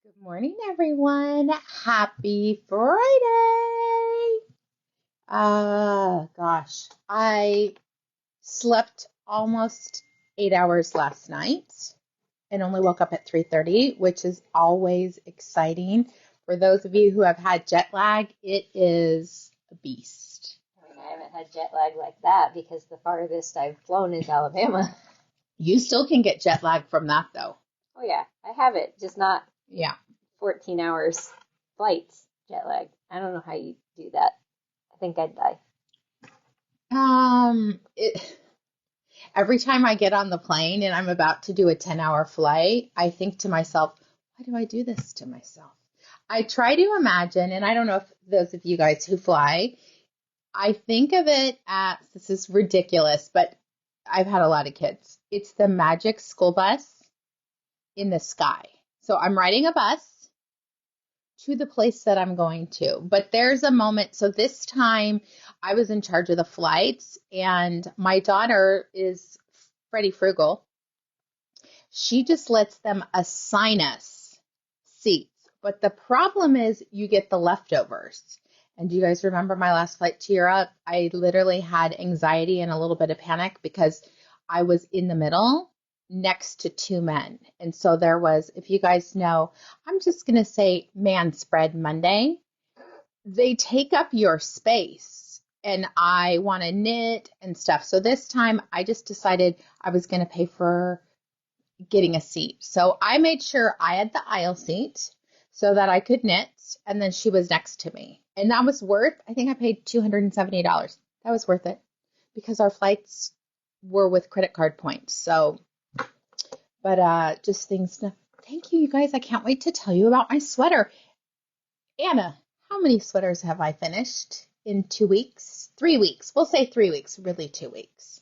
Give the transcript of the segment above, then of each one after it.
Good morning, everyone. Happy Friday. Gosh, I slept almost 8 hours last night and only woke up at 3:30, which is always exciting. For those of you who have had jet lag, it is a beast. I haven't had jet lag like that because the farthest I've flown is Alabama. You still can get jet lag from that, though. Oh yeah, I have it, just not Yeah. 14 hours flights jet lag. I don't know how you do that. I think I'd die. Every time I get on the plane and I'm about to do a 10-hour flight, I think to myself, why do I do this to myself? I try to imagine, and I don't know if those of you guys who fly, I think of it as, this is ridiculous, but I've had a lot of kids. It's the magic school bus in the sky. So I'm riding a bus to the place that I'm going to. But there's a moment. So this time I was in charge of the flights, and my daughter is Freddie Frugal. She just lets them assign us seats. But the problem is you get the leftovers. And do you guys remember my last flight to Europe? I literally had anxiety and a little bit of panic because I was in the middle next to two men. And so there was, if you guys know, I'm just going to say man spread Monday. They take up your space and I want to knit and stuff. So this time I just decided I was going to pay for getting a seat. So I made sure I had the aisle seat so that I could knit, and then she was next to me. And that was worth, I think I paid $270. That was worth it because our flights were with credit card points. So, but just things to, thank you, you guys. I can't wait to tell you about my sweater. Anna, how many sweaters have I finished in 2 weeks? 3 weeks. We'll say 3 weeks, really 2 weeks.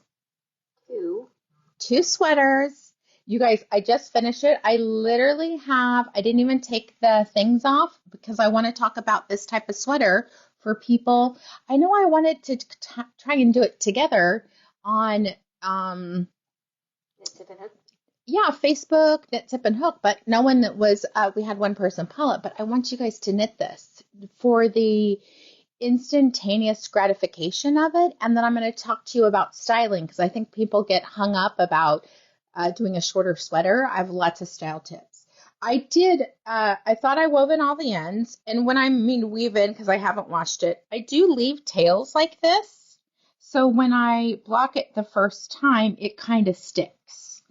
Two sweaters. You guys, I just finished it. I literally have, I didn't even take the things off because I want to talk about this type of sweater for people. I know I wanted to try and do it together on, yeah, Facebook, Knit, Tip, and Hook, but no one was, we had one person pull it, but I want you guys to knit this for the instantaneous gratification of it. And then I'm going to talk to you about styling because I think people get hung up about doing a shorter sweater. I have lots of style tips. I thought I wove in all the ends. And when I mean weave in, because I haven't washed it, I do leave tails like this. So when I block it the first time, it kind of sticks.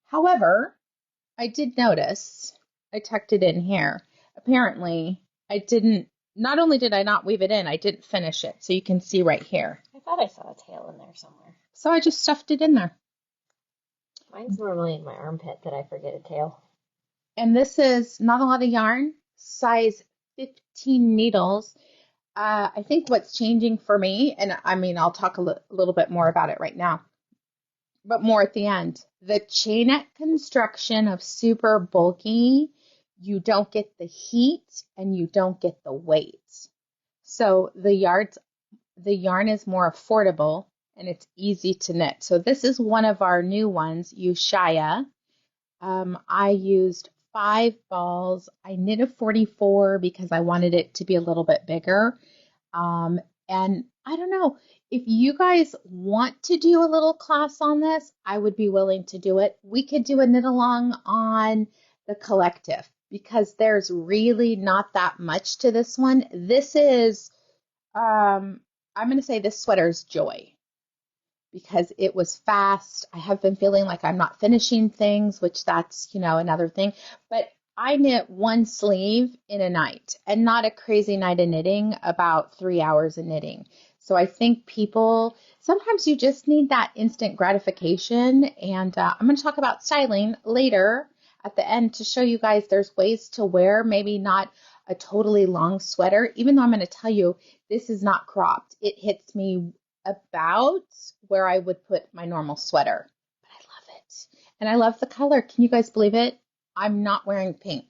However, I did notice I tucked it in here. Apparently, I didn't, not only did I not weave it in, I didn't finish it. So you can see right here. I thought I saw a tail in there somewhere. So I just stuffed it in there. Mine's normally in my armpit that I forget a tail. And this is not a lot of yarn, size 15 needles. I think what's changing for me, and I mean, I'll talk a little bit more about it right now, but more at the end. The chainette construction of super bulky, you don't get the heat and you don't get the weight. So the yarn is more affordable and it's easy to knit. So this is one of our new ones, Ushya. I used 5 balls. I knit a 44 because I wanted it to be a little bit bigger. And I don't know, if you guys want to do a little class on this, I would be willing to do it. We could do a knit along on the collective because there's really not that much to this one. This is, I'm going to say this sweater's joy because it was fast. I have been feeling like I'm not finishing things, which that's, another thing. But I knit one sleeve in a night and not a crazy night of knitting, about 3 hours of knitting. So I think people, sometimes you just need that instant gratification. And I'm going to talk about styling later at the end to show you guys there's ways to wear maybe not a totally long sweater, even though I'm going to tell you this is not cropped. It hits me about where I would put my normal sweater. But I love it. And I love the color. Can you guys believe it? I'm not wearing pink.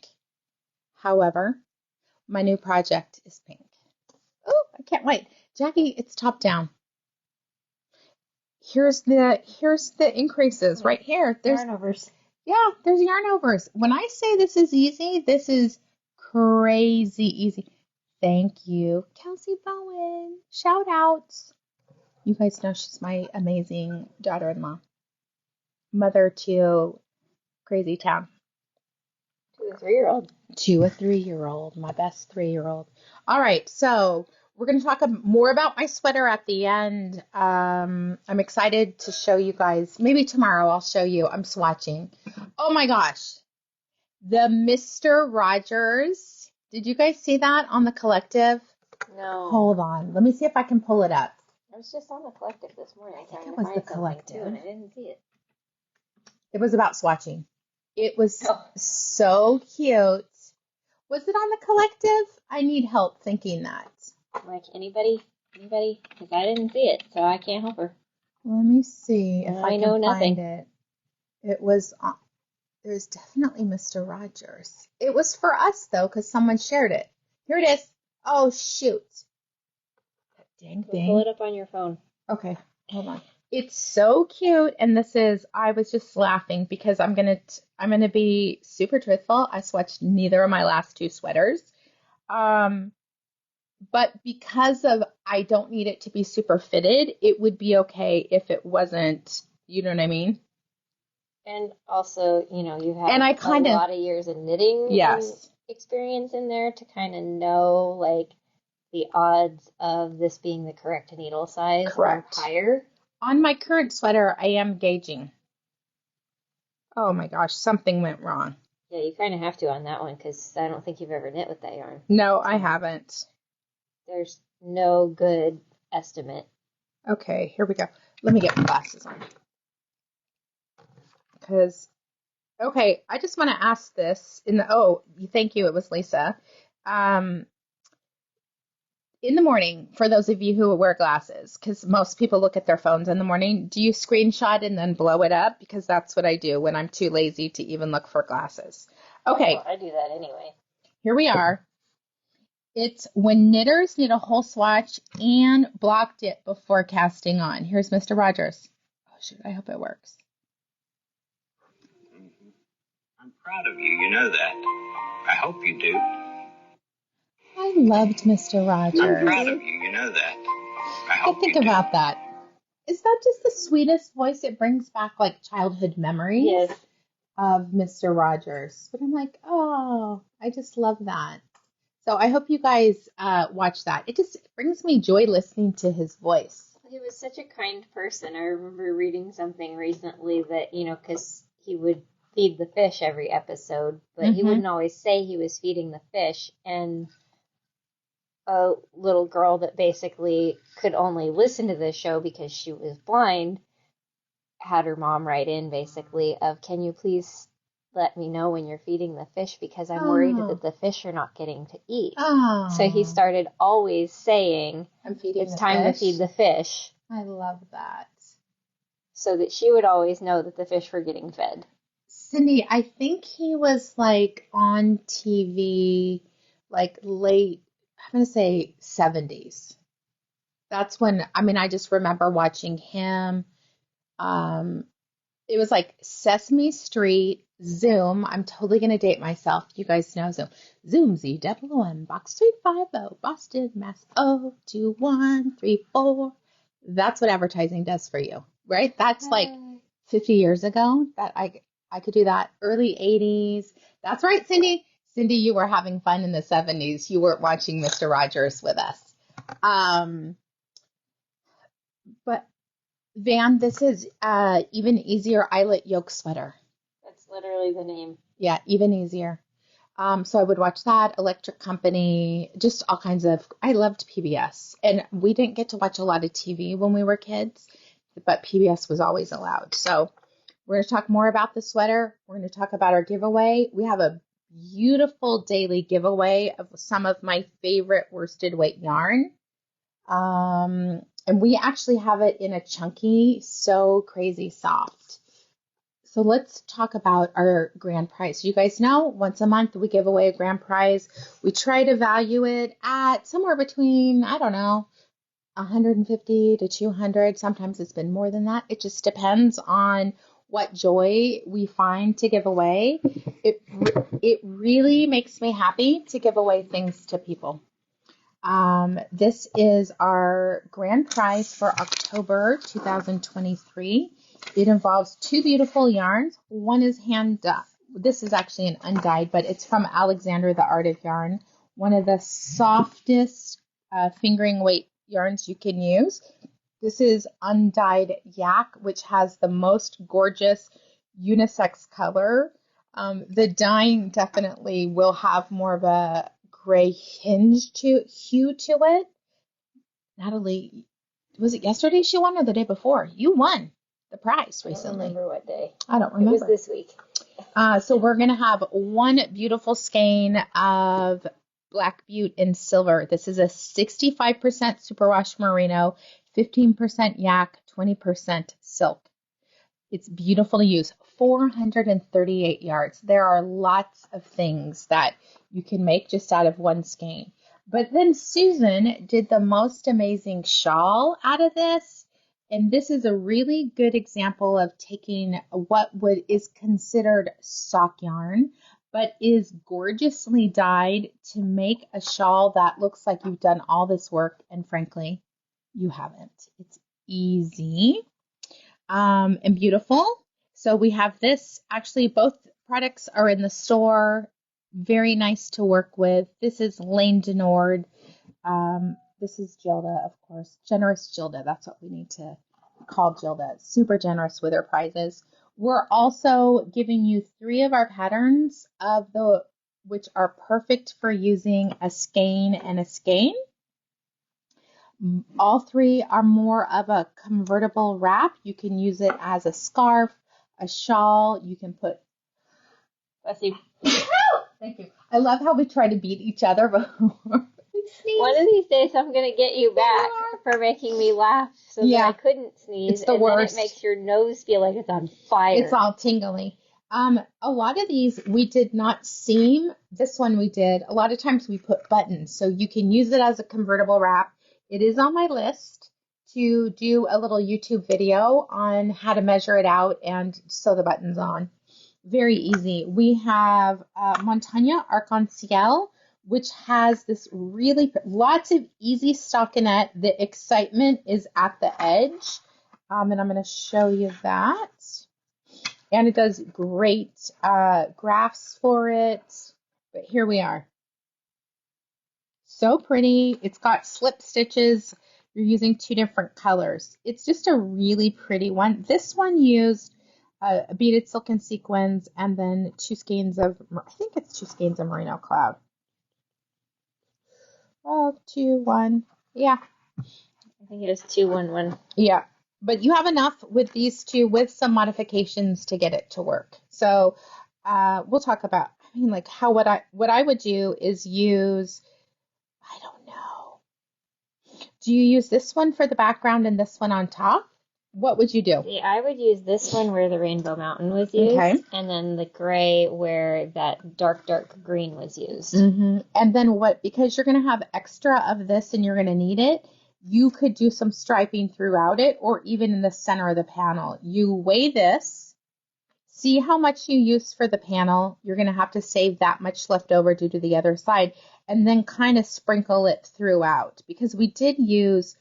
However, my new project is pink. Oh, I can't wait. Jackie, it's top down. Here's the increases right here. There's Yarn overs. Yeah, there's yarn overs. When I say this is easy, this is crazy easy. Thank you, Kelsey Bowen. Shout outs. You guys know she's my amazing daughter-in-law. Mother to Crazy Town. To a 3-year-old. To a 3-year-old, my best 3-year-old. All right, so we're going to talk more about my sweater at the end. I'm excited to show you guys. Maybe tomorrow I'll show you. I'm swatching. Oh my gosh. The Mr. Rogers. Did you guys see that on the Collective? No. Hold on. Let me see if I can pull it up. I was just on the Collective this morning. I think it was the Collective. Too, and I didn't see it. It was about swatching. It was so cute. Was it on the Collective? I need help thinking that. Like anybody? Because I didn't see it, so I can't help her. Let me see if I know can nothing. find it. It was on. There's definitely Mr. Rogers. It was for us, though, because someone shared it. Here it is. Oh, shoot. Dang thing. Pull it up on your phone. Okay, hold on. It's so cute, and I was just laughing because I'm gonna be super truthful. I swatched neither of my last 2 sweaters. But because of I don't need it to be super fitted, it would be okay if it wasn't, you know what I mean? And also, you have and I a lot of years of knitting experience in there to kind of know, like, the odds of this being the correct needle size or higher. On my current sweater, I am gauging. Oh my gosh, something went wrong. Yeah, you kind of have to on that one because I don't think you've ever knit with that yarn. No, I haven't. There's no good estimate. Okay, here we go. Let me get my glasses on. Because, okay, I just want to ask this thank you, it was Lisa. In the morning, for those of you who wear glasses, because most people look at their phones in the morning, do you screenshot and then blow it up? Because that's what I do when I'm too lazy to even look for glasses. Okay. I do that anyway. Here we are. It's when knitters knit a whole swatch and blocked it before casting on. Here's Mr. Rogers. Oh, shoot, I hope it works. I'm proud of you, you know that. I hope you do. I loved Mr. Rogers. I'm proud of you, you know that. I hope think about that. Is that just the sweetest voice? It brings back like childhood memories of Mr. Rogers. But I'm like, oh, I just love that. So I hope you guys watch that. It just brings me joy listening to his voice. He was such a kind person. I remember reading something recently that, because he would feed the fish every episode, but he wouldn't always say he was feeding the fish. And a little girl that basically could only listen to this show because she was blind had her mom write in basically of, can you please let me know when you're feeding the fish because I'm worried that the fish are not getting to eat. So he started always saying, it's time to feed the fish. I love that. So that she would always know that the fish were getting fed. Cindy, I think he was like on TV like late, I'm going to say 70s. That's when, I just remember watching him. It was like Sesame Street, Zoom. I'm totally going to date myself. You guys know Zoom. Zoom Z-double-O-M, Box 350, Boston, Mass. 02134. That's what advertising does for you, right? That's like 50 years ago that I could do that. Early 80s. That's right, Cindy. Cindy, you were having fun in the 70s. You weren't watching Mr. Rogers with us. But Van, this is Even Easier Eyelet Yoke Sweater. That's literally the name. Yeah, Even Easier. So I would watch that, Electric Company, just all kinds of, I loved PBS. And we didn't get to watch a lot of TV when we were kids, but PBS was always allowed. So we're going to talk more about the sweater. We're going to talk about our giveaway. We have a beautiful daily giveaway of some of my favorite worsted weight yarn. And we actually have it in a chunky, so crazy soft. So let's talk about our grand prize. You guys know once a month we give away a grand prize. We try to value it at somewhere between, I don't know, 150 to 200. Sometimes it's been more than that. It just depends on what joy we find to give away. It really makes me happy to give away things to people. This is our grand prize for October 2023. It involves two beautiful yarns. One is hand dyed. This is actually an undyed, but it's from Alexandra, the Art of Yarn. One of the softest fingering weight yarns you can use. This is undyed yak, which has the most gorgeous unisex color. The dyeing definitely will have more of a gray hue to it. Natalie, was it yesterday she won or the day before? You won the prize recently. I don't remember what day. I don't remember. It was this week. So we're going to have one beautiful skein of Black Butte in silver. This is a 65% superwash merino, 15% yak, 20% silk. It's beautiful to use. 438 yards. There are lots of things that you can make just out of one skein. But then Susan did the most amazing shawl out of this. And this is a really good example of taking what is considered sock yarn, but is gorgeously dyed to make a shawl that looks like you've done all this work. And frankly, you haven't. It's easy and beautiful. So we have this. Actually, both products are in the store. Very nice to work with. This is Laine de Nord. This is Gilda, of course. Generous Gilda. That's what we need to call Gilda. Super generous with her prizes. We're also giving you 3 of our patterns which are perfect for using a skein and a skein. All 3 are more of a convertible wrap. You can use it as a scarf, a shawl. You can put. Let's see. Thank you. I love how we try to beat each other before we sneeze. One of these days I'm going to get you back for making me laugh so that I couldn't sneeze. It's the worst. Then it makes your nose feel like it's on fire. It's all tingly. A lot of these we did not seam. This one we did. A lot of times we put buttons, so you can use it as a convertible wrap. It is on my list to do a little YouTube video on how to measure it out and sew the buttons on. Very easy. We have Montagne Arc En Ciel, which has this really lots of easy stockinette. The excitement is at the edge, and I'm going to show you that. And it does great graphs for it. But here we are. So pretty. It's got slip stitches. You're using 2 different colors. It's just a really pretty one. This one used a beaded silken sequins and then 2 skeins of, I think it's 2 skeins of merino cloud. 2, 1. Yeah. I think it is 2, 1, 1. Yeah. But you have enough with these 2 with some modifications to get it to work. So we'll talk about, what I would do is use, I don't know. Do you use this one for the background and this one on top? What would you do? See, I would use this one where the Rainbow Mountain was used, and then the gray where that dark green was used. Mm-hmm. And then because you're going to have extra of this and you're going to need it, you could do some striping throughout it or even in the center of the panel. You weigh this, see how much you use for the panel. You're going to have to save that much left over due to the other side, and then kind of sprinkle it throughout because we did use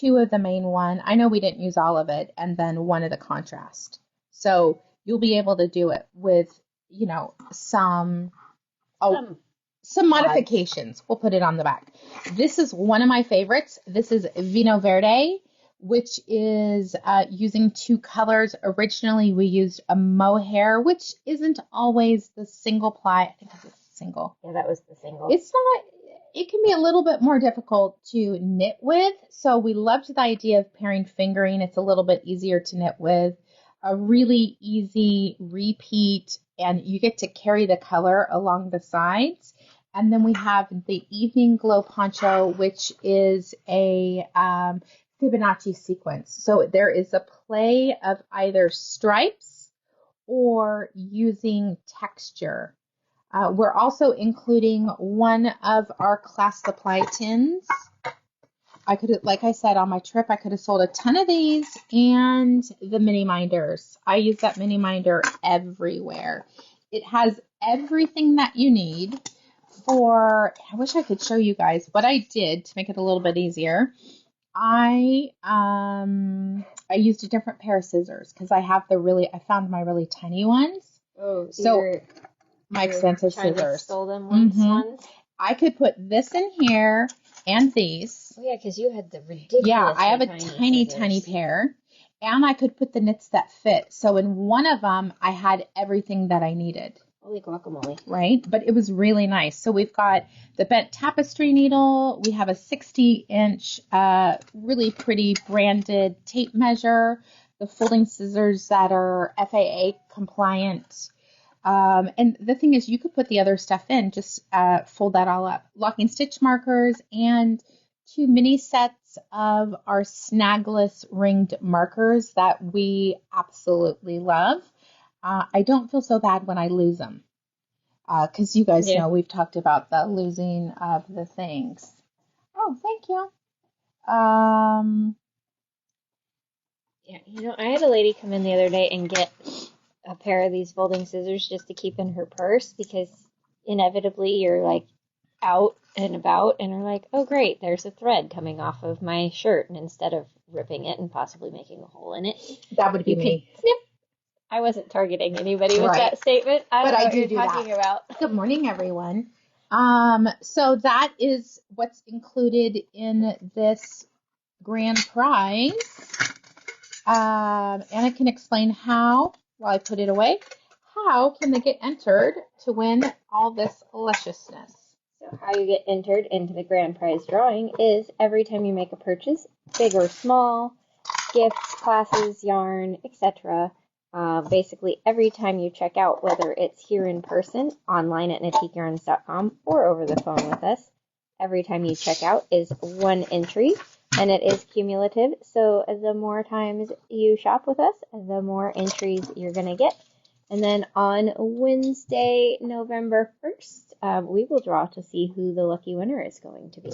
2 of the main one. I know we didn't use all of it, and then 1 of the contrast. So you'll be able to do it with, some modifications. We'll put it on the back. This is one of my favorites. This is Vinho Verde, which is using 2 colors. Originally, we used a mohair, which isn't always the single ply. I think it's a single. Yeah, that was the single. It's not. It can be a little bit more difficult to knit with, so we loved the idea of pairing fingering. It's a little bit easier to knit with. A really easy repeat, and you get to carry the color along the sides. And then we have the Evening Glow Poncho, which is a Fibonacci sequence. So there is a play of either stripes or using texture. We're also including one of our class supply tins I could, like I said, on my trip, I could have sold a ton of these and the mini minders. I use that mini minder everywhere. It has everything that you need for, I wish I could show you guys what I did to make it a little bit easier. I used a different pair of scissors because I found my really tiny ones. Oh, so my expensive scissors. Stole them ones. I could put this in here and these. Oh yeah, because you had the ridiculous. Yeah, I have a tiny scissors. pair, and I could put the knits that fit. So in one of them, I had everything that I needed. Holy guacamole! Right, but it was really nice. So we've got the bent tapestry needle. We have a 60-inch, really pretty branded tape measure. The folding scissors that are FAA compliant. And the thing is, you could put the other stuff in, just fold that all up. Locking stitch markers and 2 mini sets of our snagless ringed markers that we absolutely love. I don't feel so bad when I lose them because you guys know we've talked about the losing of the things. Oh, thank you. Yeah, I had a lady come in the other day and get a pair of these folding scissors just to keep in her purse because inevitably you're like out and about and are like, oh great, there's a thread coming off of my shirt, and instead of ripping it and possibly making a hole in it, that would be me. Snip. I wasn't targeting anybody with that statement. I don't know what you're talking about. Good morning, everyone. So that is what's included in this grand prize. Anna can explain how, while I put it away, how can they get entered to win all this lusciousness? So how you get entered into the grand prize drawing is every time you make a purchase, big or small, gifts, classes, yarn, etc. Basically every time you check out, whether it's here in person, online at knitikeyarns.com, or over the phone with us, every time you check out is 1 entry. And it is cumulative, so the more times you shop with us, the more entries you're going to get. And then on Wednesday, November 1st, we will draw to see who the lucky winner is going to be.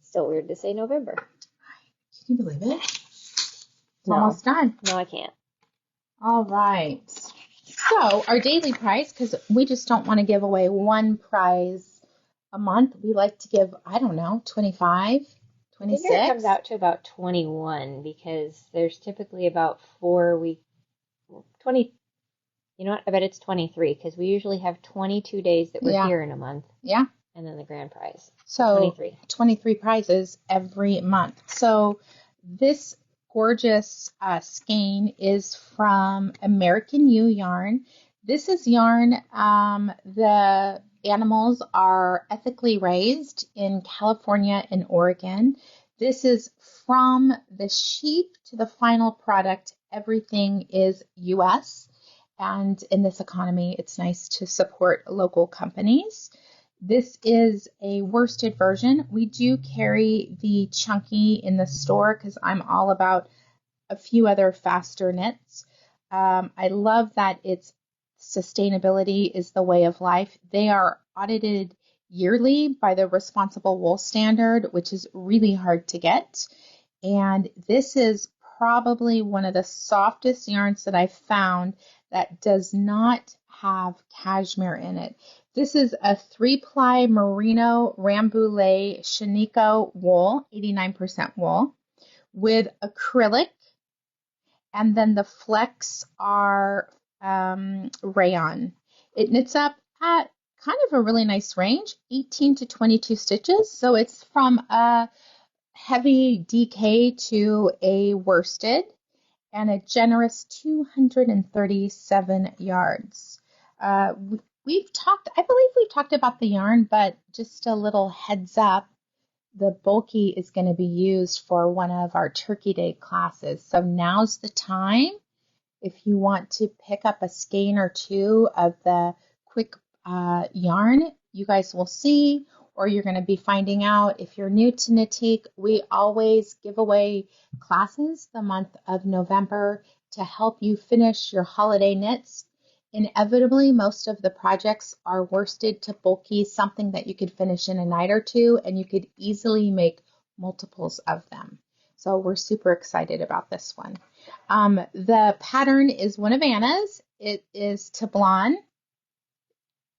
Still weird to say November. Can you believe it? It's almost done. No, I can't. All right. So our daily prize, because we just don't want to give away one prize a month. We like to give, 25. 26? I think it comes out to about 21 because there's typically about 20. You know what? I bet it's 23 because we usually have 22 days that we're here in a month. Yeah. And then the grand prize. So 23 prizes every month. So this gorgeous skein is from American U yarn. This is yarn. The animals are ethically raised in California and Oregon. This is from the sheep to the final product. Everything is U.S. And in this economy, it's nice to support local companies. This is a worsted version. We do carry the chunky in the store because I'm all about a few other faster knits. I love that it's sustainability is the way of life. They are audited yearly by the Responsible Wool Standard, which is really hard to get. And this is probably one of the softest yarns that I've found that does not have cashmere in it. This is a 3-ply merino rambouillet Shinico wool, 89% wool, with acrylic, and then the flecks are rayon. It knits up at kind of a really nice range, 18 to 22 stitches. So it's from a heavy DK to a worsted and a generous 237 yards. I believe we've talked about the yarn, but just a little heads up, the bulky is going to be used for one of our Turkey Day classes. So now's the time. If you want to pick up a skein or two of the quick yarn, you guys will see, or you're going to be finding out. If you're new to Knitique, we always give away classes the month of November to help you finish your holiday knits. Inevitably, most of the projects are worsted to bulky, something that you could finish in a night or two, and you could easily make multiples of them. So we're super excited about this one. The pattern is one of Anna's. It is Tablon,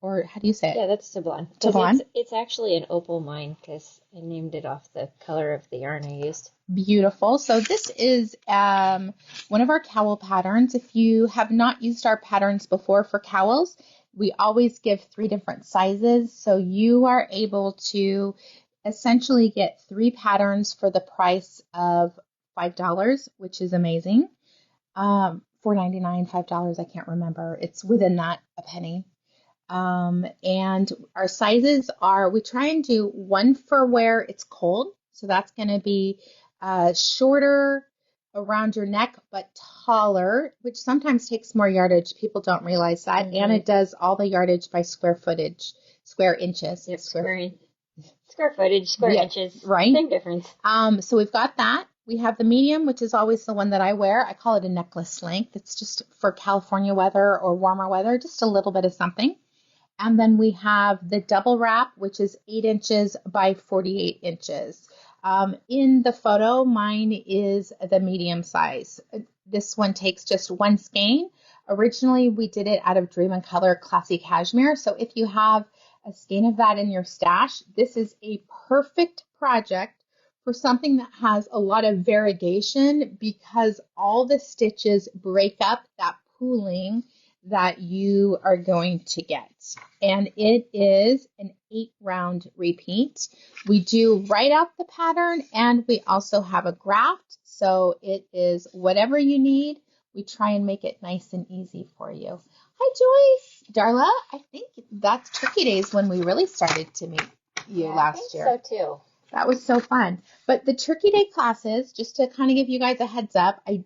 or how do you say it? Yeah, that's Tablon. Tablon. It's actually an opal mine because I named it off the color of the yarn I used. Beautiful. So this is one of our cowl patterns. If you have not used our patterns before for cowls, we always give 3 different sizes. So you are able to essentially get 3 patterns for the price of $5, which is amazing. $4.99, $5, I can't remember. It's within that, a penny. And our sizes are, we try and do one for where it's cold. So that's going to be shorter around your neck, but taller, which sometimes takes more yardage. People don't realize that. Mm-hmm. Anna does all the yardage by square inches. Yep, square footage, square inches. Right. Same difference. So we've got that. We have the medium, which is always the one that I wear. I call it a necklace length. It's just for California weather or warmer weather, just a little bit of something. And then we have the double wrap, which is 8 inches by 48 inches. In the photo, mine is the medium size. This one takes just 1 skein. Originally, we did it out of Dream and Color Classy Cashmere. So if you have a skein of that in your stash, this is a perfect project for something that has a lot of variegation because all the stitches break up that pooling that you are going to get. And it is an 8-round repeat. We do write out the pattern and we also have a graft. So it is whatever you need. We try and make it nice and easy for you. Hi, Joyce. Darla, I think that's Turkey Days when we really started to meet you last year. I think so too. That was so fun. But the Turkey Day classes, just to kind of give you guys a heads up, I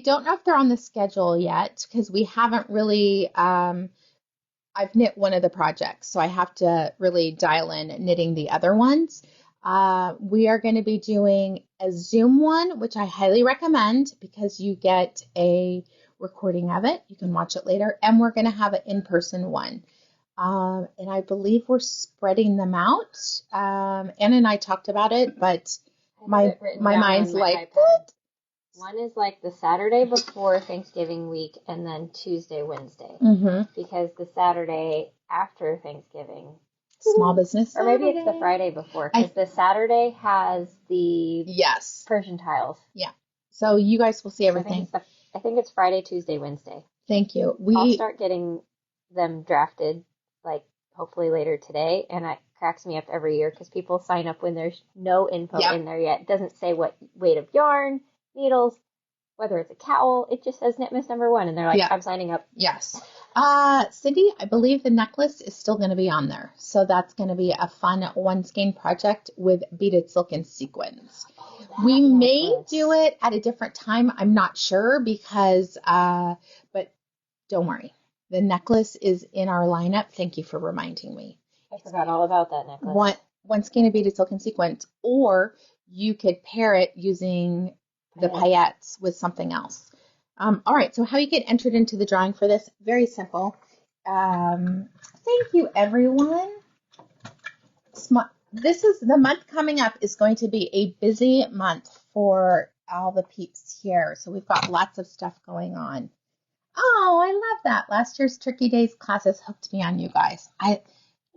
don't know if they're on the schedule yet because we haven't really, I've knit one of the projects, so I have to really dial in knitting the other ones. We are going to be doing a Zoom one, which I highly recommend because you get a recording of it. You can watch it later. And we're going to have an in-person one. And I believe we're spreading them out. Anna and I talked about it, but my mind's like, what? One is like the Saturday before Thanksgiving week and then Tuesday, Wednesday. Mm-hmm. Because the Saturday after Thanksgiving. Small business Or maybe it's the Friday before. Because the Saturday has the Persian tiles. Yeah. So you guys will see everything. I think it's Friday, Tuesday, Wednesday. Thank you. I'll start getting them drafted, like, hopefully later today. And it cracks me up every year because people sign up when there's no info in there yet. It doesn't say what weight of yarn, needles, whether it's a cowl. It just says Knit Miss number 1, and they're like, I'm signing up. Yes. Cindy, I believe the necklace is still going to be on there. So that's going to be a fun 1 skein project with beaded silk and sequins. We may do it at a different time. I'm not sure because, but don't worry. The necklace is in our lineup. Thank you for reminding me. I forgot all about that necklace. One skein of beaded silk and sequins, or you could pair it using the paillettes with something else. All right, so how you get entered into the drawing for this, very simple. Thank you, everyone. This is the month coming up is going to be a busy month for all the peeps here. So we've got lots of stuff going on. Oh, I love that. Last year's Turkey Days classes hooked me on you guys.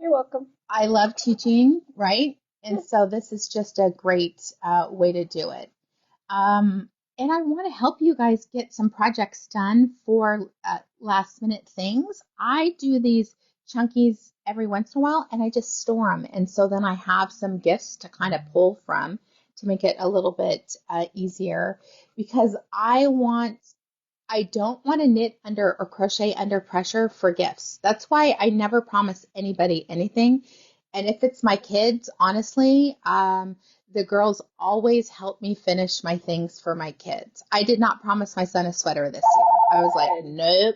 You're welcome. I love teaching, right? And so this is just a great way to do it. And I want to help you guys get some projects done for last minute things. I do these chunkies every once in a while and I just store them. And so then I have some gifts to kind of pull from to make it a little bit easier because I don't want to knit under or crochet under pressure for gifts. That's why I never promise anybody anything. And if it's my kids, honestly, the girls always help me finish my things for my kids. I did not promise my son a sweater this year. I was like, nope,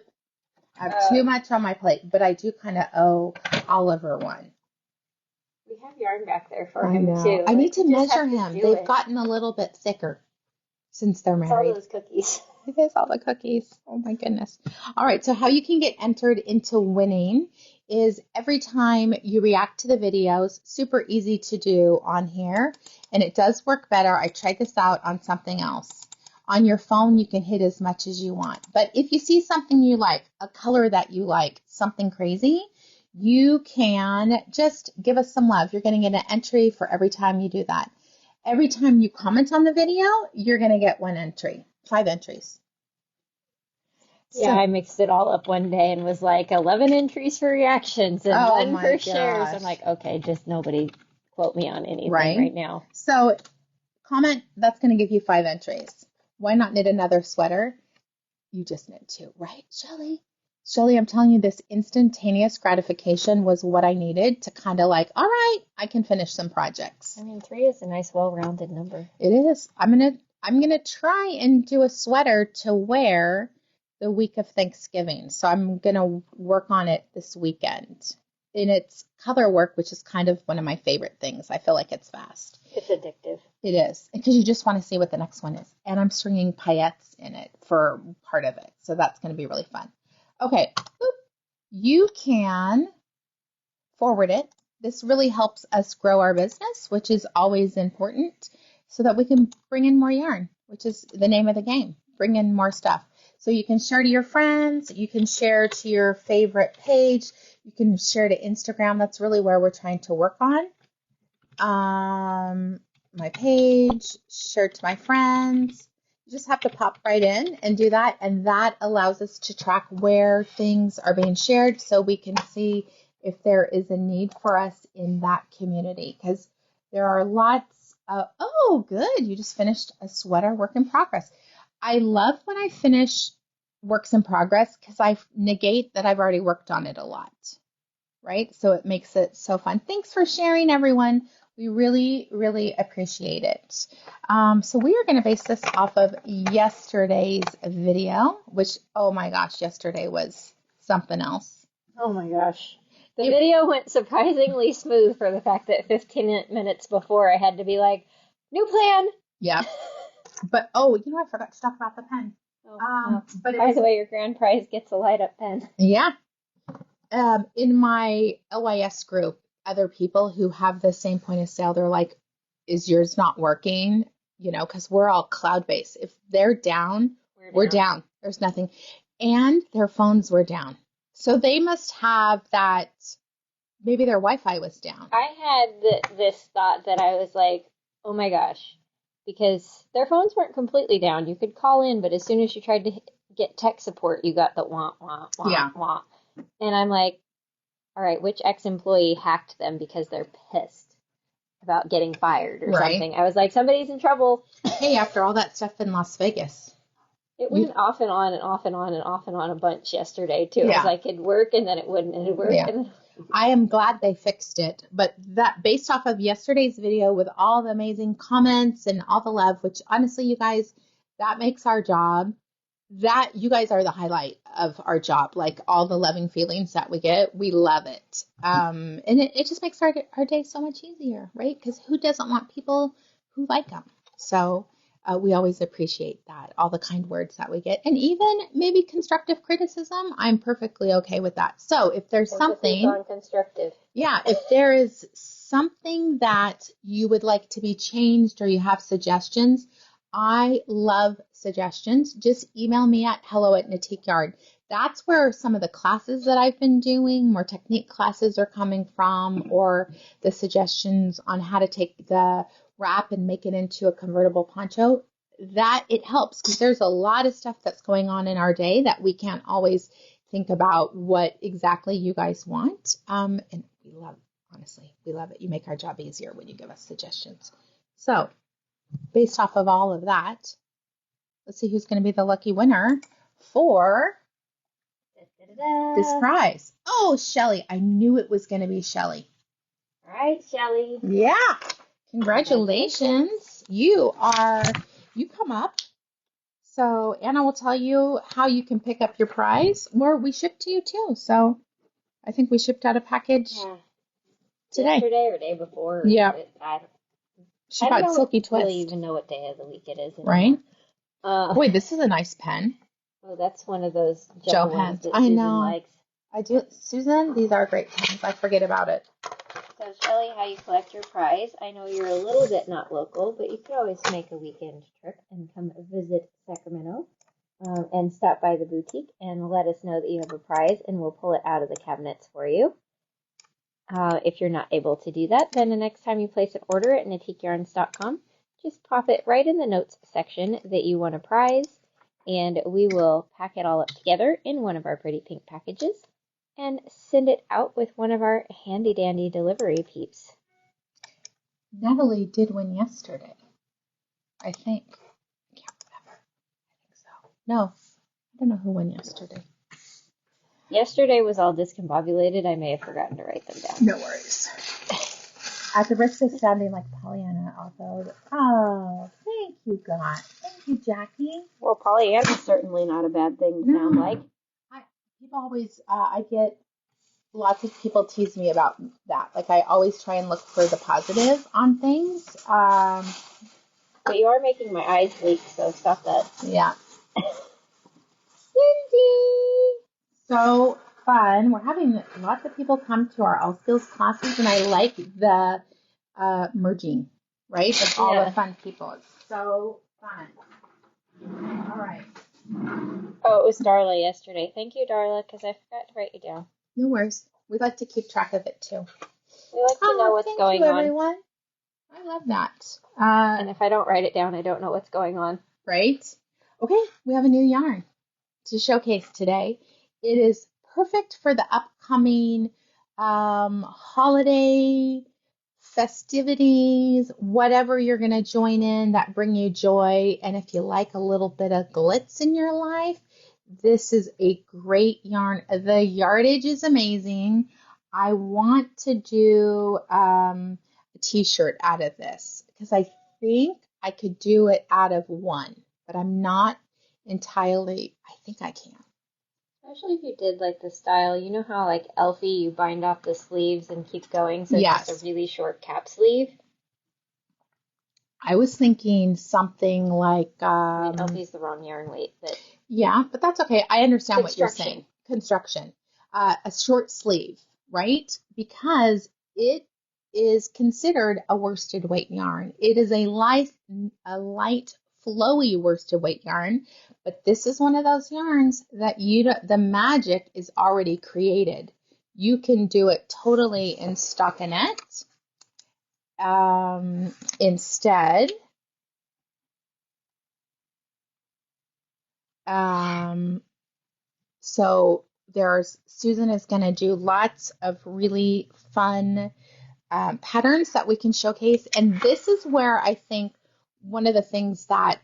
I have too much on my plate, but I do kind of owe Oliver one. We have yarn back there for him too. I need to measure him. They've gotten a little bit thicker since they're married. All those cookies. It is all the cookies. Oh my goodness. All right, so how you can get entered into winning is every time you react to the videos, super easy to do on here, and it does work better. I tried this out on something else. On your phone, you can hit as much as you want. But if you see something you like, a color that you like, something crazy, you can just give us some love. You're going to get an entry for every time you do that. Every time you comment on the video, you're going to get 1 entry, 5 entries. Yeah, I mixed it all up one day and was like 11 entries for reactions and 1 for shares. I'm like, okay, just nobody quote me on anything right now. So comment, that's going to give you 5 entries. Why not knit another sweater? You just knit 2, right, Shelly? Shelly, I'm telling you, this instantaneous gratification was what I needed to kind of like, all right, I can finish some projects. I mean, 3 is a nice, well-rounded number. It is. I'm gonna try and do a sweater to wear the week of Thanksgiving. So I'm gonna work on it this weekend. And it's color work, which is kind of one of my favorite things. I feel like it's fast. It's addictive. It is, because you just want to see what the next one is. And I'm stringing paillettes in it for part of it. So that's going to be really fun. Okay, you can forward it. This really helps us grow our business, which is always important, so that we can bring in more yarn, which is the name of the game. Bring in more stuff. So you can share to your friends. You can share to your favorite page. You can share to Instagram. That's really where we're trying to work on. My page, share to my friends. You just have to pop right in and do that, and that allows us to track where things are being shared so we can see if there is a need for us in that community, because there are lots of, oh, good, you just finished a sweater work in progress. I love when I finish works in progress because I negate that I've already worked on it a lot, right? So it makes it so fun. Thanks for sharing, everyone. We really, really appreciate it. So we are going to base this off of yesterday's video, which, oh my gosh, yesterday was something else. Oh my gosh. The video went surprisingly smooth for the fact that 15 minutes before I had to be like, new plan. Yeah. But, oh, you know, I forgot to talk about the pen. But by the way, your grand prize gets a light up pen. Yeah. In my LYS group, other people who have the same point of sale, they're like, is yours not working? You know, because we're all cloud-based. If they're down, we're down. There's nothing. And their phones were down. So they must have that, maybe their Wi-Fi was down. I had this thought that I was like, oh my gosh, because their phones weren't completely down. You could call in, but as soon as you tried to get tech support, you got the wah, wah, wah, wah. And I'm like, all right, which ex-employee hacked them because they're pissed about getting fired or something? I was like, somebody's in trouble. Hey, after all that stuff in Las Vegas. It went off and on and off and on and off and on a bunch yesterday, too. Yeah. It was like it'd work and then it wouldn't, and it'd work. Yeah. And then... I am glad they fixed it. But that, based off of yesterday's video with all the amazing comments and all the love, which honestly, you guys, that makes our job. That you guys are the highlight of our job, like all the loving feelings that we get. We love it. And it just makes our day so much easier, right? Because who doesn't want people who like them? So we always appreciate that, all the kind words that we get. And even maybe constructive criticism, I'm perfectly okay with that. So if there's something constructive. Yeah, if there is something that you would like to be changed or you have suggestions, I love suggestions. Just email me at hello@Knitique. That's where some of the classes that I've been doing, more technique classes are coming from, or the suggestions on how to take the wrap and make it into a convertible poncho. That it helps because there's a lot of stuff that's going on in our day that we can't always think about what exactly you guys want. And we love, honestly, we love it. You make our job easier when you give us suggestions. So based off of all of that, let's see who's going to be the lucky winner for this prize. Oh, Shelly. I knew it was going to be Shelly. All right, Shelly. Yeah. Congratulations. You come up. So Anna will tell you how you can pick up your prize, or we ship to you too. So I think we shipped out a package today. Yesterday or day before. Yeah. I She bought Silky Twist. I don't really even know what day of the week it is anymore. Right? Boy, this is a nice pen. Oh, that's one of those Gel gel ones pens. that I Susan know. likes. I do. Susan, these are great pens. I forget about it. So, Shelly, how you collect your prize? I know you're a little bit not local, but you could always make a weekend trip and come visit Sacramento and stop by the boutique and let us know that you have a prize, and we'll pull it out of the cabinets for you. If you're not able to do that, then the next time you place an order at NitiqueYarns.com, just pop it right in the notes section that you want a prize, and we will pack it all up together in one of our pretty pink packages and send it out with one of our handy dandy delivery peeps. Natalie did win yesterday, I think. I can't remember. I think so. No, I don't know who won yesterday. Yesterday was all discombobulated. I may have forgotten to write them down. No worries. At the risk of sounding like Pollyanna, although, oh, thank you, God. Thank you, Jackie. Well, Pollyanna's certainly not a bad thing to sound like. People always, I get lots of people tease me about that. Like, I always try and look for the positive on things. But you are making my eyes leak, so stop that. Yeah. Cindy! So fun. We're having lots of people come to our All Skills classes, and I like the merging, right, of all the fun people. It's so fun. All right. Oh, it was Darla yesterday. Thank you, Darla, because I forgot to write you down. No worries. We like to keep track of it, too. We like to know what's going on. Everyone. I love that. And if I don't write it down, I don't know what's going on. Right? Okay, we have a new yarn to showcase today. It is perfect for the upcoming holiday festivities, whatever you're going to join in that bring you joy. And if you like a little bit of glitz in your life, this is a great yarn. The yardage is amazing. I want to do a t-shirt out of this because I think I could do it out of one, but I'm not entirely, I think I can. Especially if you did like the style, you know how like Elfie, you bind off the sleeves and keep going, so Yes. it's just a really short cap sleeve. I was thinking something like I mean, Elfie's the wrong yarn weight, but yeah, but that's okay. I understand what you're saying. Construction, a short sleeve, right? Because it is considered a worsted weight yarn. It is a light, flowy worsted weight yarn, but this is one of those yarns that the magic is already created. You can do it totally in stockinette instead. So Susan is going to do lots of really fun patterns that we can showcase. And this is where I think one of the things that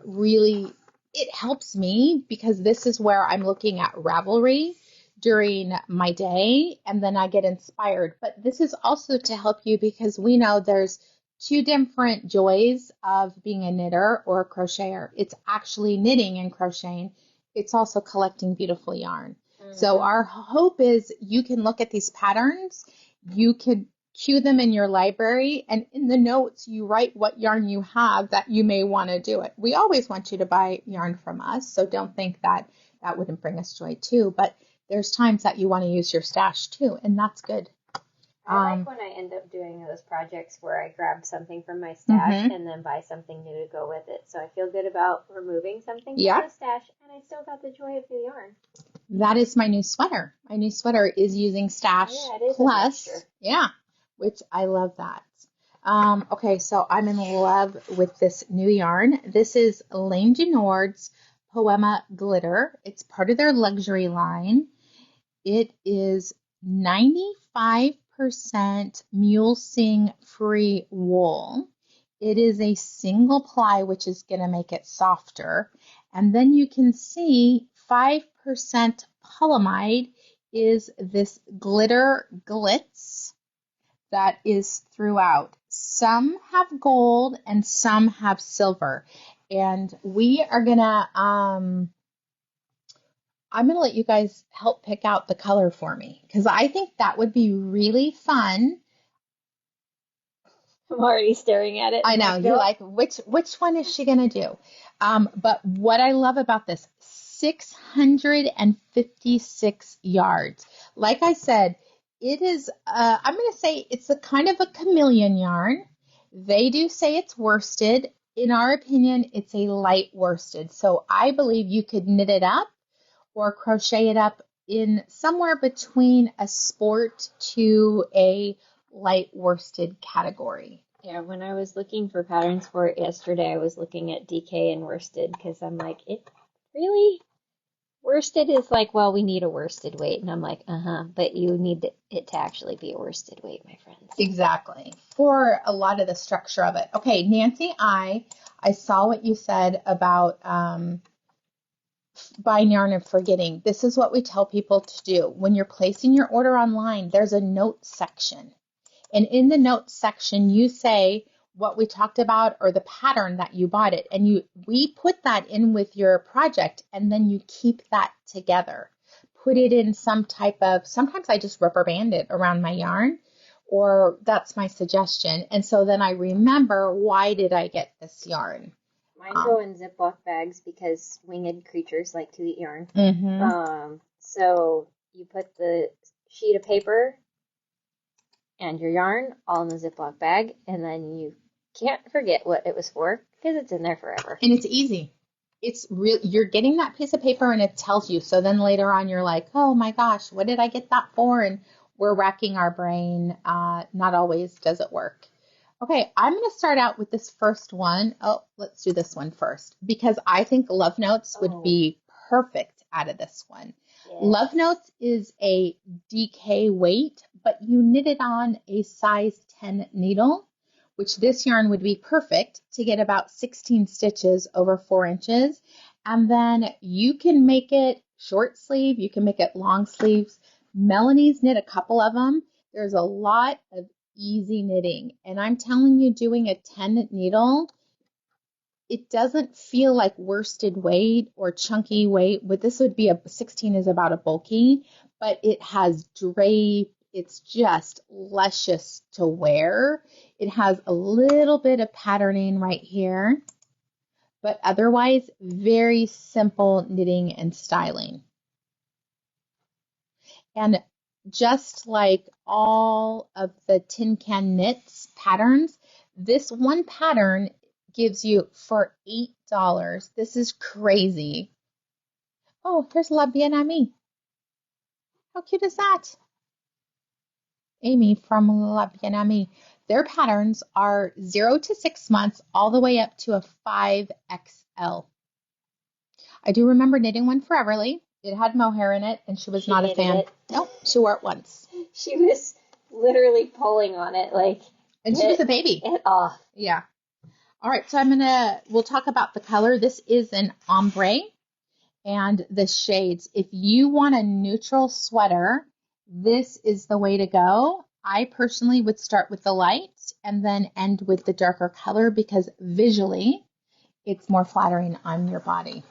really, it helps me because this is where I'm looking at Ravelry during my day and then I get inspired. But this is also to help you because we know there's two different joys of being a knitter or a crocheter. It's actually knitting and crocheting. It's also collecting beautiful yarn. Mm-hmm. So our hope is you can look at these patterns, you could cue them in your library, and in the notes you write what yarn you have that you may want to do it. We always want you to buy yarn from us, so don't think that that wouldn't bring us joy too, but there's times that you want to use your stash too, and that's good. I like when I end up doing those projects where I grab something from my stash and then buy something new to go with it. So I feel good about removing something from the stash, and I still got the joy of the yarn. That is my new sweater. My new sweater is using stash plus, which I love that. Okay, so I'm in love with this new yarn. This is Laine Genord's Poema Glitter. It's part of their luxury line. It is 95% mulesing free wool. It is a single ply, which is going to make it softer. And then you can see 5% polyamide is this glitter glitz that is throughout. Some have gold and some have silver. And we are going to, I'm going to let you guys help pick out the color for me because I think that would be really fun. I'm already staring at it. I know. You're like, which one is she going to do? But what I love about this, 656 yards. Like I said, it is, I'm going to say it's a kind of a chameleon yarn. They do say it's worsted. In our opinion, it's a light worsted. So I believe you could knit it up or crochet it up in somewhere between a sport to a light worsted category. Yeah, when I was looking for patterns for it yesterday, I was looking at DK and worsted because I'm like, it really? Worsted is like, well, we need a worsted weight. And I'm like, but you need it to actually be a worsted weight, my friends. Exactly. For a lot of the structure of it. Okay, Nancy, I saw what you said about buying yarn and forgetting. This is what we tell people to do. When you're placing your order online, there's a notes section. And in the notes section, you say what we talked about or the pattern that you bought it. And we put that in with your project, and then you keep that together. Put it in some type of, sometimes I just rubber band it around my yarn, or that's my suggestion. And so then I remember, why did I get this yarn? Mine go in Ziploc bags because winged creatures like to eat yarn. So you put the sheet of paper and your yarn all in the Ziploc bag, and then you can't forget what it was for because it's in there forever. And it's easy. It's real. You're getting that piece of paper and it tells you. So then later on you're like, oh my gosh, what did I get that for? And we're racking our brain. Not always does it work. Okay, I'm going to start out with this first one. Oh, let's do this one first because I think Love Notes would be perfect out of this one. Yeah. Love Notes is a DK weight, but you knit it on a size 10 needle, which this yarn would be perfect to get about 16 stitches over 4 inches. And then you can make it short sleeve, you can make it long sleeves. Melanie's knit a couple of them. There's a lot of easy knitting. And I'm telling you, doing a 10 needle, it doesn't feel like worsted weight or chunky weight. But this would be 16 is about a bulky, but it has drape. It's just luscious to wear. It has a little bit of patterning right here, but otherwise very simple knitting and styling. And just like all of the Tin Can Knits patterns, this one pattern gives you for $8. This is crazy. Oh, here's La Bien Amie. How cute is that? Amy from La Bien Amie. Their patterns are 0 to 6 months, all the way up to a 5XL. I do remember knitting one for Everly. It had mohair in it, and she was not a fan. Nope, she wore it once. She was literally pulling on it, like. And she was a baby. It off. Yeah. All right, so we'll talk about the color. This is an ombre, and the shades. If you want a neutral sweater, this is the way to go. I personally would start with the light and then end with the darker color because visually it's more flattering on your body.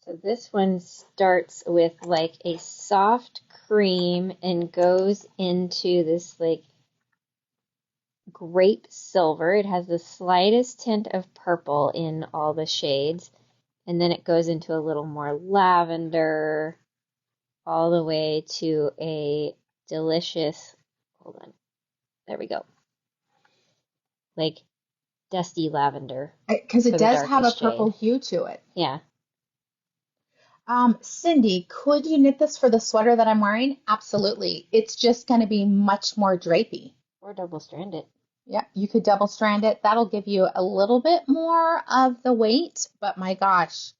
So this one starts with like a soft cream and goes into this like grape silver. It has the slightest tint of purple in all the shades. And then it goes into a little more lavender all the way to a delicious, hold on, there we go, like dusty lavender. Because it does have a purple hue to it. Yeah. Cindy, could you knit this for the sweater that I'm wearing? Absolutely. It's just going to be much more drapey. Or double strand it. Yeah, you could double strand it. That'll give you a little bit more of the weight, but my gosh,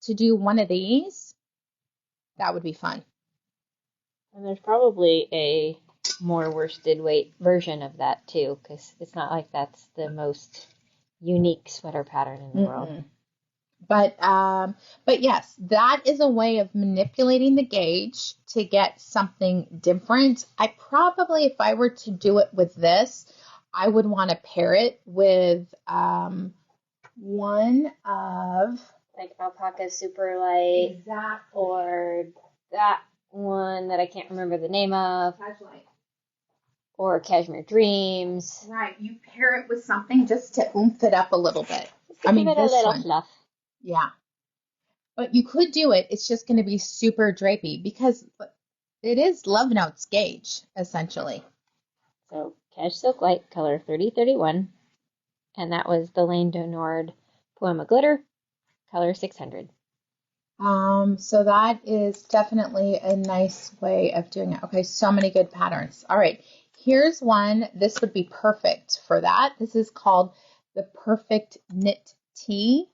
to do one of these, that would be fun. And there's probably a more worsted weight version of that too, because it's not like that's the most unique sweater pattern in the world. But yes, that is a way of manipulating the gauge to get something different. I probably, if I were to do it with this, I would want to pair it with one of like Alpaca Super Light. Exactly. Or that one that I can't remember the name of. Flashlight. or Cashmere Dreams. Right. You pair it with something just to oomph it up a little bit. Just to give it a little fluff. Yeah. But you could do it. It's just going to be super drapey because it is Love Notes gauge, essentially. So, Cash Silk Light, color 3031. And that was the Laine de Nord Poema Glitter, color 600. So that is definitely a nice way of doing it. Okay, so many good patterns. All right, here's one. This would be perfect for that. This is called the Perfect Knit Tee.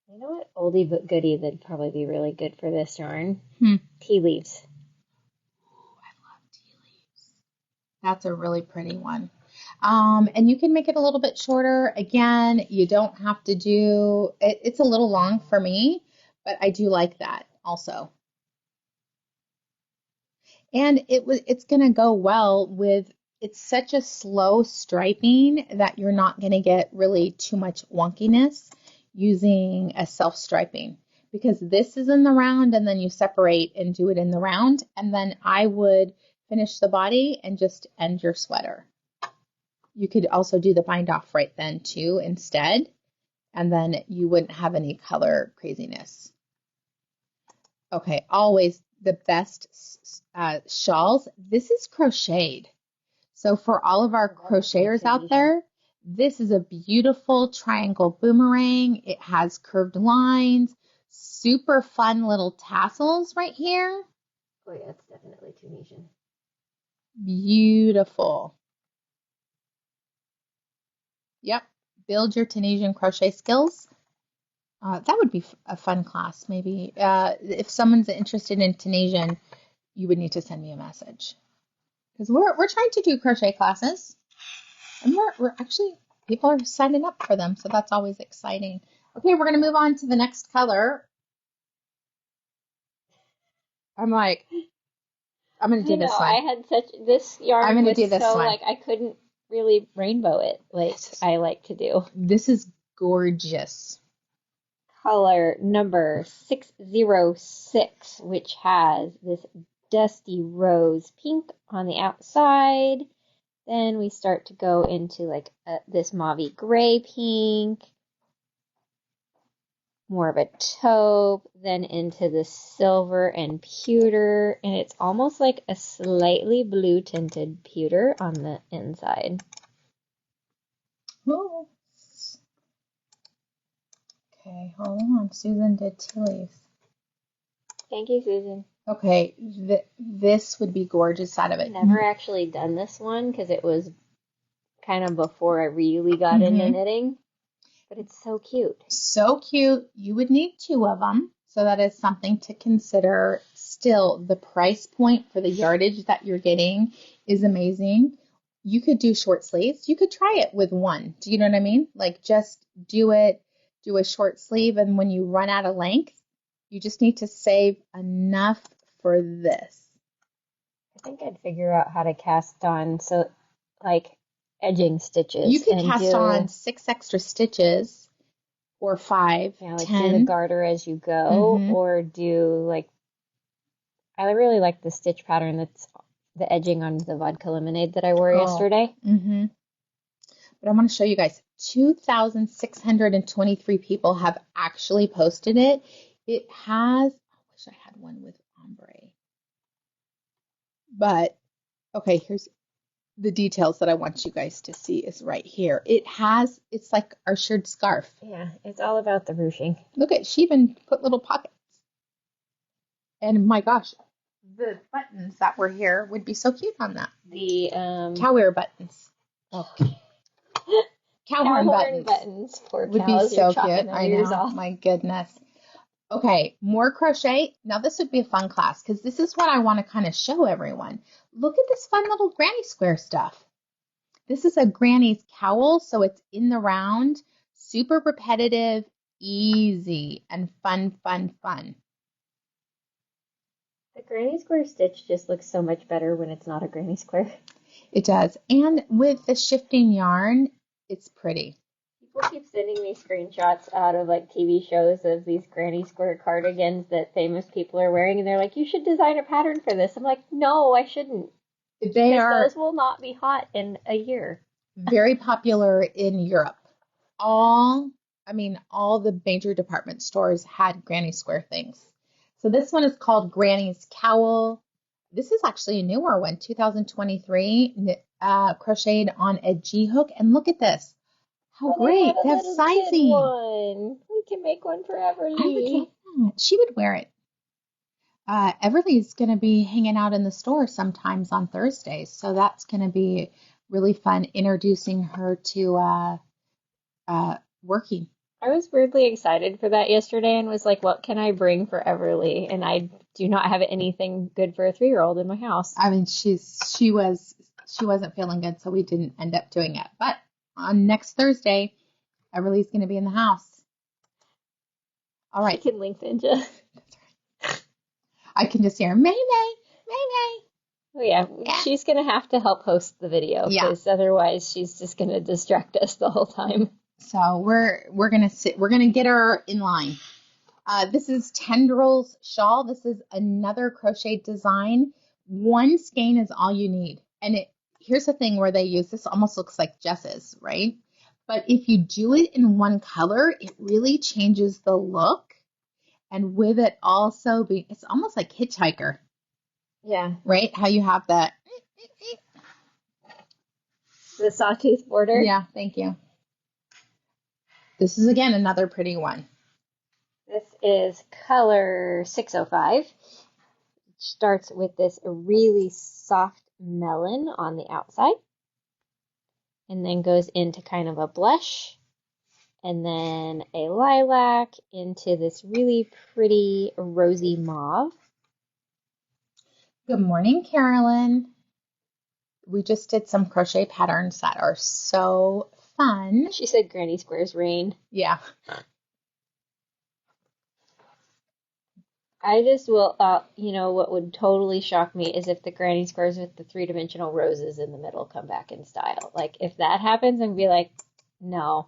You know what oldie but goodie that'd probably be really good for this yarn? Tea leaves. Ooh, I love tea leaves. That's a really pretty one. And you can make it a little bit shorter. Again, you don't have to do it. It's a little long for me, but I do like that also. And it's going to go well with, it's such a slow striping that you're not going to get really too much wonkiness using a self-striping, because this is in the round and then you separate and do it in the round. And then I would finish the body and just end your sweater. You could also do the bind off right then too instead, and then you wouldn't have any color craziness. Okay, always the best shawls. This is crocheted. So for all of our crocheters out there, this is a beautiful triangle boomerang. It has curved lines, super fun little tassels right here. Oh yeah, it's definitely Tunisian. Beautiful. Yep, build your Tunisian crochet skills. That would be a fun class, maybe. If someone's interested in Tunisian, you would need to send me a message. Because we're trying to do crochet classes. And we're actually, people are signing up for them, so that's always exciting. Okay, we're going to move on to the next color. I'm going to do this one. I had this yarn. I'm going to do this one. Like, I couldn't really rainbow it like I like to do. This is gorgeous. Color number 606, which has this dusty rose pink on the outside. Then we start to go into like this mauvey gray pink, more of a taupe, then into the silver and pewter, and it's almost like a slightly blue tinted pewter on the inside. Oh. Okay, hold on. Susan did tea leaves. Thank you, Susan. Okay, this would be gorgeous out of it. Never actually done this one because it was kind of before I really got into knitting, but it's so cute. So cute. You would need 2 of them, so that is something to consider. Still, the price point for the yardage that you're getting is amazing. You could do short sleeves. You could try it with 1. Do you know what I mean? Like, just do it, do a short sleeve, and when you run out of length, you just need to save enough for this. I think I'd figure out how to cast on, so like edging stitches. You could cast on 6 extra stitches or 5, yeah, like 10. Do the garter as you go, or do like, I really like the stitch pattern that's the edging on the vodka lemonade that I wore yesterday. But I want to show you guys, 2,623 people have actually posted it. It has, I wish I had one with ombre. But, okay, here's the details that I want you guys to see is right here. It's like our shared scarf. Yeah, it's all about the ruching. Look at, she even put little pockets. And my gosh, the buttons that were here would be so cute on that. The cow ear buttons. Oh. Cowhorn buttons. Poor would cows, be so cute. I know. Off. My goodness. Okay, more crochet. Now this would be a fun class because this is what I want to kind of show everyone. Look at this fun little granny square stuff. This is a granny's cowl, so it's in the round, super repetitive, easy, and fun, fun, fun. The granny square stitch just looks so much better when it's not a granny square. It does. And with the shifting yarn, it's pretty. People keep sending me screenshots out of like TV shows of these granny square cardigans that famous people are wearing, and they're like, you should design a pattern for this. I'm like, no, I shouldn't. They are those will not be hot in a year. very popular in Europe. All the major department stores had granny square things. So this one is called Granny's Cowl. This is actually a newer one, 2023, crocheted on a G hook. And look at this. How great. They have sizing. One. We can make one for Everly. I would love that. She would wear it. Everly's going to be hanging out in the store sometimes on Thursdays. So that's going to be really fun introducing her to working. I was weirdly excited for that yesterday and was like, what can I bring for Everly? And I do not have anything good for a 3-year-old in my house. I mean, she wasn't feeling good, so we didn't end up doing it. But on next Thursday, Everly's going to be in the house. All right. She can link ninja. That's right. I can just hear, May May, May May. Oh, yeah. She's going to have to help host the video because otherwise she's just going to distract us the whole time. So we're gonna get her in line. This is Tendrils Shawl. This is another crochet design. One skein is all you need. And here's the thing where they use this, almost looks like Jess's, right? But if you do it in one color, it really changes the look. And with it also it's almost like Hitchhiker. Yeah. Right? How you have that. The sawtooth border. Yeah, thank you. This is, again, another pretty one. This is color 605. It starts with this really soft melon on the outside. And then goes into kind of a blush. And then a lilac into this really pretty rosy mauve. Good morning, Carolyn. We just did some crochet patterns that are so fun. She said Granny Squares rain. Yeah. I just will, what would totally shock me is if the Granny Squares with the 3-dimensional roses in the middle come back in style. Like, if that happens, I'm going to be like, no.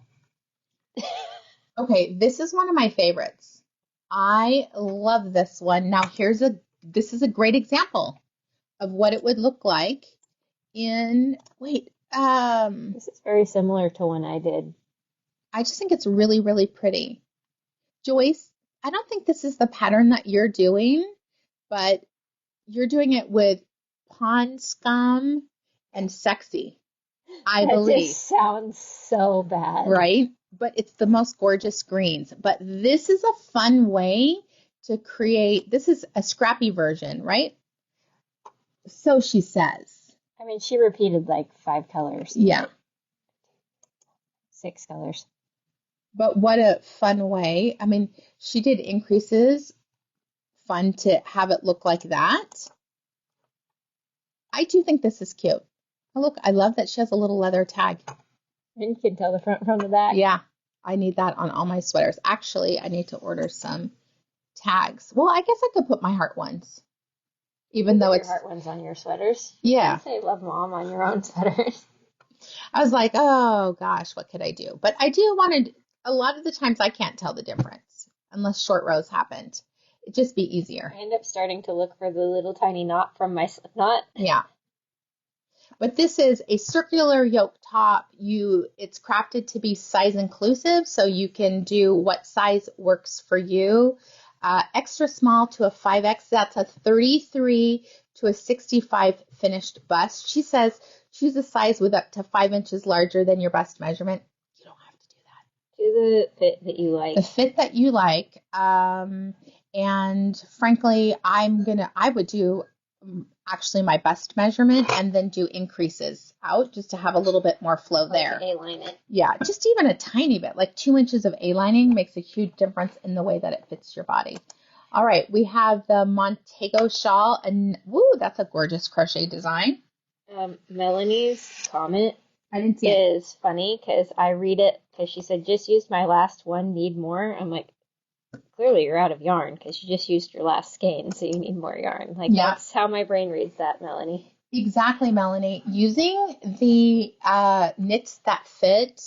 Okay, this is one of my favorites. I love this one. Now, this is a great example of what it would look like this is very similar to one I did. I just think it's really, really pretty. Joyce, I don't think this is the pattern that you're doing, but you're doing it with Pond Scum and Sexy, I believe. That just sounds so bad. Right? But it's the most gorgeous greens. But this is a fun way to create, this is a scrappy version, right? So she says. I mean, she repeated like 5 colors. Yeah. 6 colors. But what a fun way. I mean, she did increases. Fun to have it look like that. I do think this is cute. Oh, look, I love that she has a little leather tag. And you can tell the front from the back. Yeah, I need that on all my sweaters. Actually, I need to order some tags. Well, I guess I could put my heart ones. Even though it's heart ones on your sweaters. Yeah. You say love mom on your own sweaters. I was like, oh gosh, what could I do? But I do want to, a lot of the times I can't tell the difference unless short rows happened. It'd just be easier. I end up starting to look for the little tiny knot from my slip knot. Yeah. But this is a circular yoke top. It's crafted to be size inclusive, so you can do what size works for you. Extra small to a 5X, that's a 33 to a 65 finished bust. She says choose a size with up to 5 inches larger than your bust measurement. You don't have to do that. Do the fit that you like. The fit that you like. And frankly, I would do actually my bust measurement and then do increases out just to have a little bit more flow there. A-line it. Yeah, just even a tiny bit, like 2 inches of A-lining makes a huge difference in the way that it fits your body. All right, we have the Montego shawl, and woo, that's a gorgeous crochet design. Melanie's comment I didn't see it. Is funny because I read it because she said, just used my last one, need more. I'm like, clearly you're out of yarn because you just used your last skein, so you need more yarn. Like, That's how my brain reads that, Melanie. Exactly, Melanie. Using the knits that fit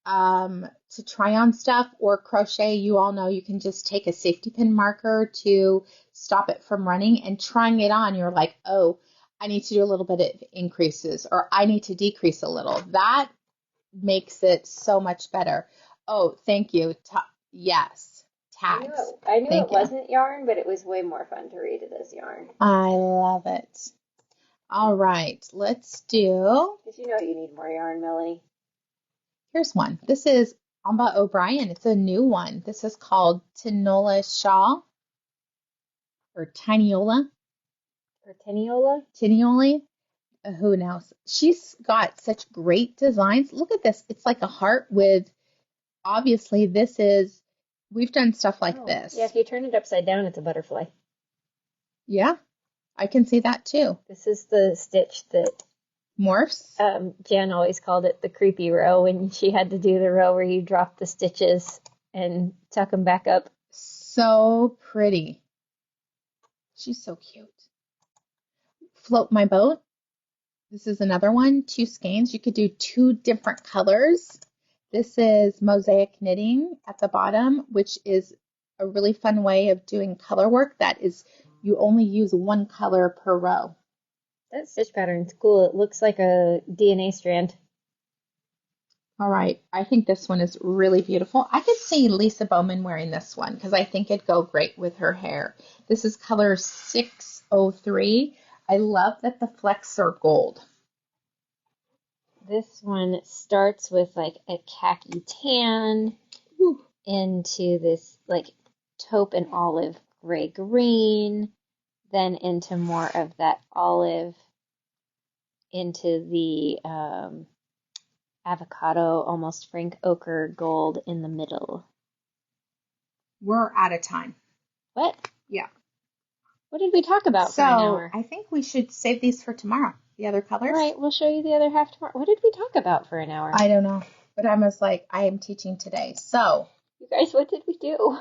to try on stuff or crochet, you all know you can just take a safety pin marker to stop it from running, and trying it on, you're like, oh, I need to do a little bit of increases, or I need to decrease a little. That makes it so much better. Oh, thank you. Yes, tags. I knew Thank it you. wasn't yarn, but it was way more fun to read it as yarn. I love it. All right, let's do. Did you know you need more yarn, Melanie? Here's one. This is Amba O'Brien. It's a new one. This is called Tinola Shawl or Tiniola. Or Teniola? Tinioli. Who knows? She's got such great designs. Look at this. It's like a heart with, obviously, we've done stuff like this. Yeah, if you turn it upside down, it's a butterfly. Yeah, I can see that too. This is the stitch that Morphs. Jan always called it the creepy row when she had to do the row where you drop the stitches and tuck them back up. So pretty. She's so cute. Float My Boat. This is another one, 2 skeins. You could do 2 different colors. This is mosaic knitting at the bottom, which is a really fun way of doing color work. That is, you only use 1 color per row. That stitch pattern's cool. It looks like a DNA strand. All right, I think this one is really beautiful. I could see Lisa Bowman wearing this one because I think it'd go great with her hair. This is color 603. I love that the flecks are gold. This one starts with like a khaki tan into this like taupe and olive gray green, then into more of that olive, into the avocado, almost frank ochre gold in the middle. We're out of time. What? Yeah. What did we talk about for an hour? I think we should save these for tomorrow. The other colors. All right, we'll show you the other half tomorrow. What did we talk about for an hour? I don't know, but I was like, I am teaching today. So, you guys, what did we do?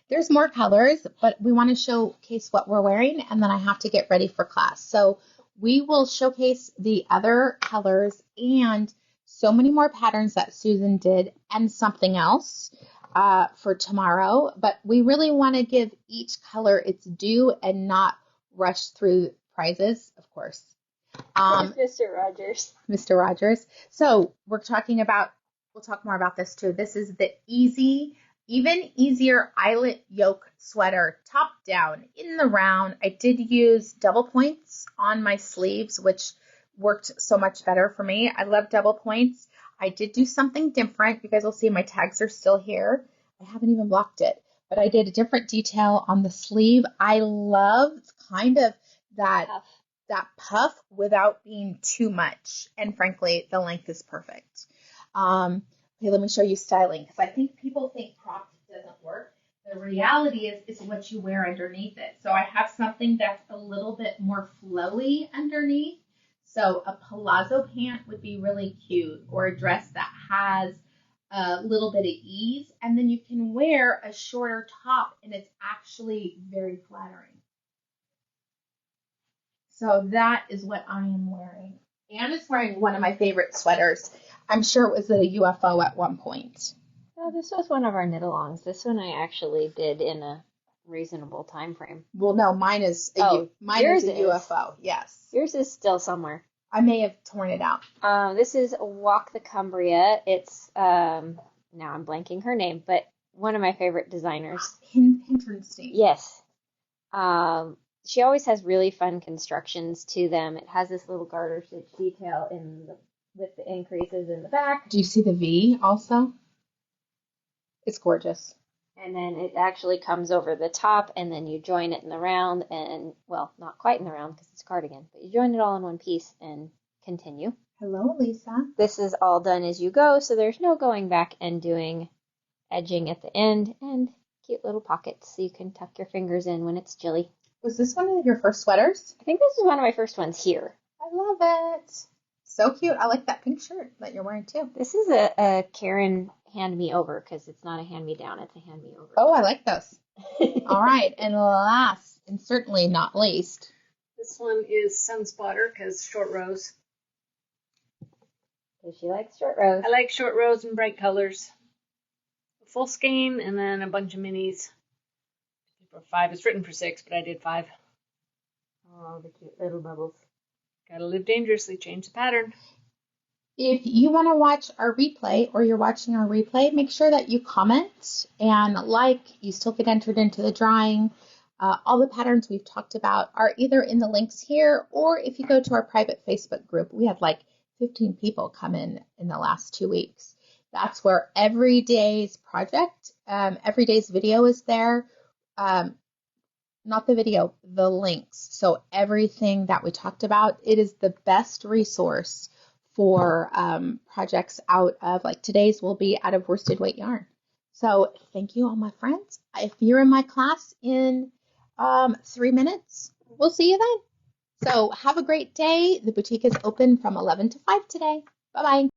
There's more colors, but we want to showcase what we're wearing, and then I have to get ready for class. So we will showcase the other colors and so many more patterns that Susan did and something else for tomorrow. But we really want to give each color its due and not rush through prizes, of course. Mr. Rogers. Mr. Rogers. So we'll talk more about this too. This is the even easier eyelet yoke sweater, top down in the round. I did use double points on my sleeves, which worked so much better for me. I love double points. I did do something different. You guys will see my tags are still here. I haven't even blocked it, but I did a different detail on the sleeve. I love kind of that puff without being too much. And frankly, the length is perfect. Okay, let me show you styling, because I think people think cropped doesn't work. The reality is what you wear underneath it. So I have something that's a little bit more flowy underneath. So a palazzo pant would be really cute, or a dress that has a little bit of ease. And then you can wear a shorter top, and it's actually very flattering. So that is what I am wearing. Anna's wearing one of my favorite sweaters. I'm sure it was a UFO at one point. Oh, this was one of our knit-alongs. This one I actually did in a reasonable time frame. Well, no, mine is a UFO. Yes. Yours is still somewhere. I may have torn it out. This is Walk the Cumbria. It's now I'm blanking her name, but one of my favorite designers. Interesting. Yes. She always has really fun constructions to them. It has this little garter stitch detail with the increases in the back. Do you see the V also? It's gorgeous. And then it actually comes over the top, and then you join it in the round, and, well, not quite in the round because it's a cardigan, but you join it all in one piece and continue. Hello, Lisa. This is all done as you go, so there's no going back and doing edging at the end, and cute little pockets so you can tuck your fingers in when it's chilly. Was this one of your first sweaters? I think this is one of my first ones here. I love it. So cute. I like that pink shirt that you're wearing too. This is a Karen hand me over, because it's not a hand me down, it's a hand me over. Oh, I like those. All right, and last and certainly not least, this one is Sunspotter because short rows. Because she likes short rows. I like short rows and bright colors. A full skein and then a bunch of minis. For 5, it's written for 6, but I did 5. Oh, the cute little bubbles. Gotta live dangerously, change the pattern. If you want to watch our replay or you're watching our replay, make sure that you comment and like. You still get entered into the drawing. All the patterns we've talked about are either in the links here, or if you go to our private Facebook group, we had like 15 people come in the last 2 weeks. That's where every day's project, every day's video is there. Not the video, the links. So everything that we talked about, it is the best resource for projects out of, like today's will be out of worsted weight yarn. So thank you, all my friends. If you're in my class in 3 minutes, we'll see you then. So have a great day. The boutique is open from 11 to 5 today. Bye-bye.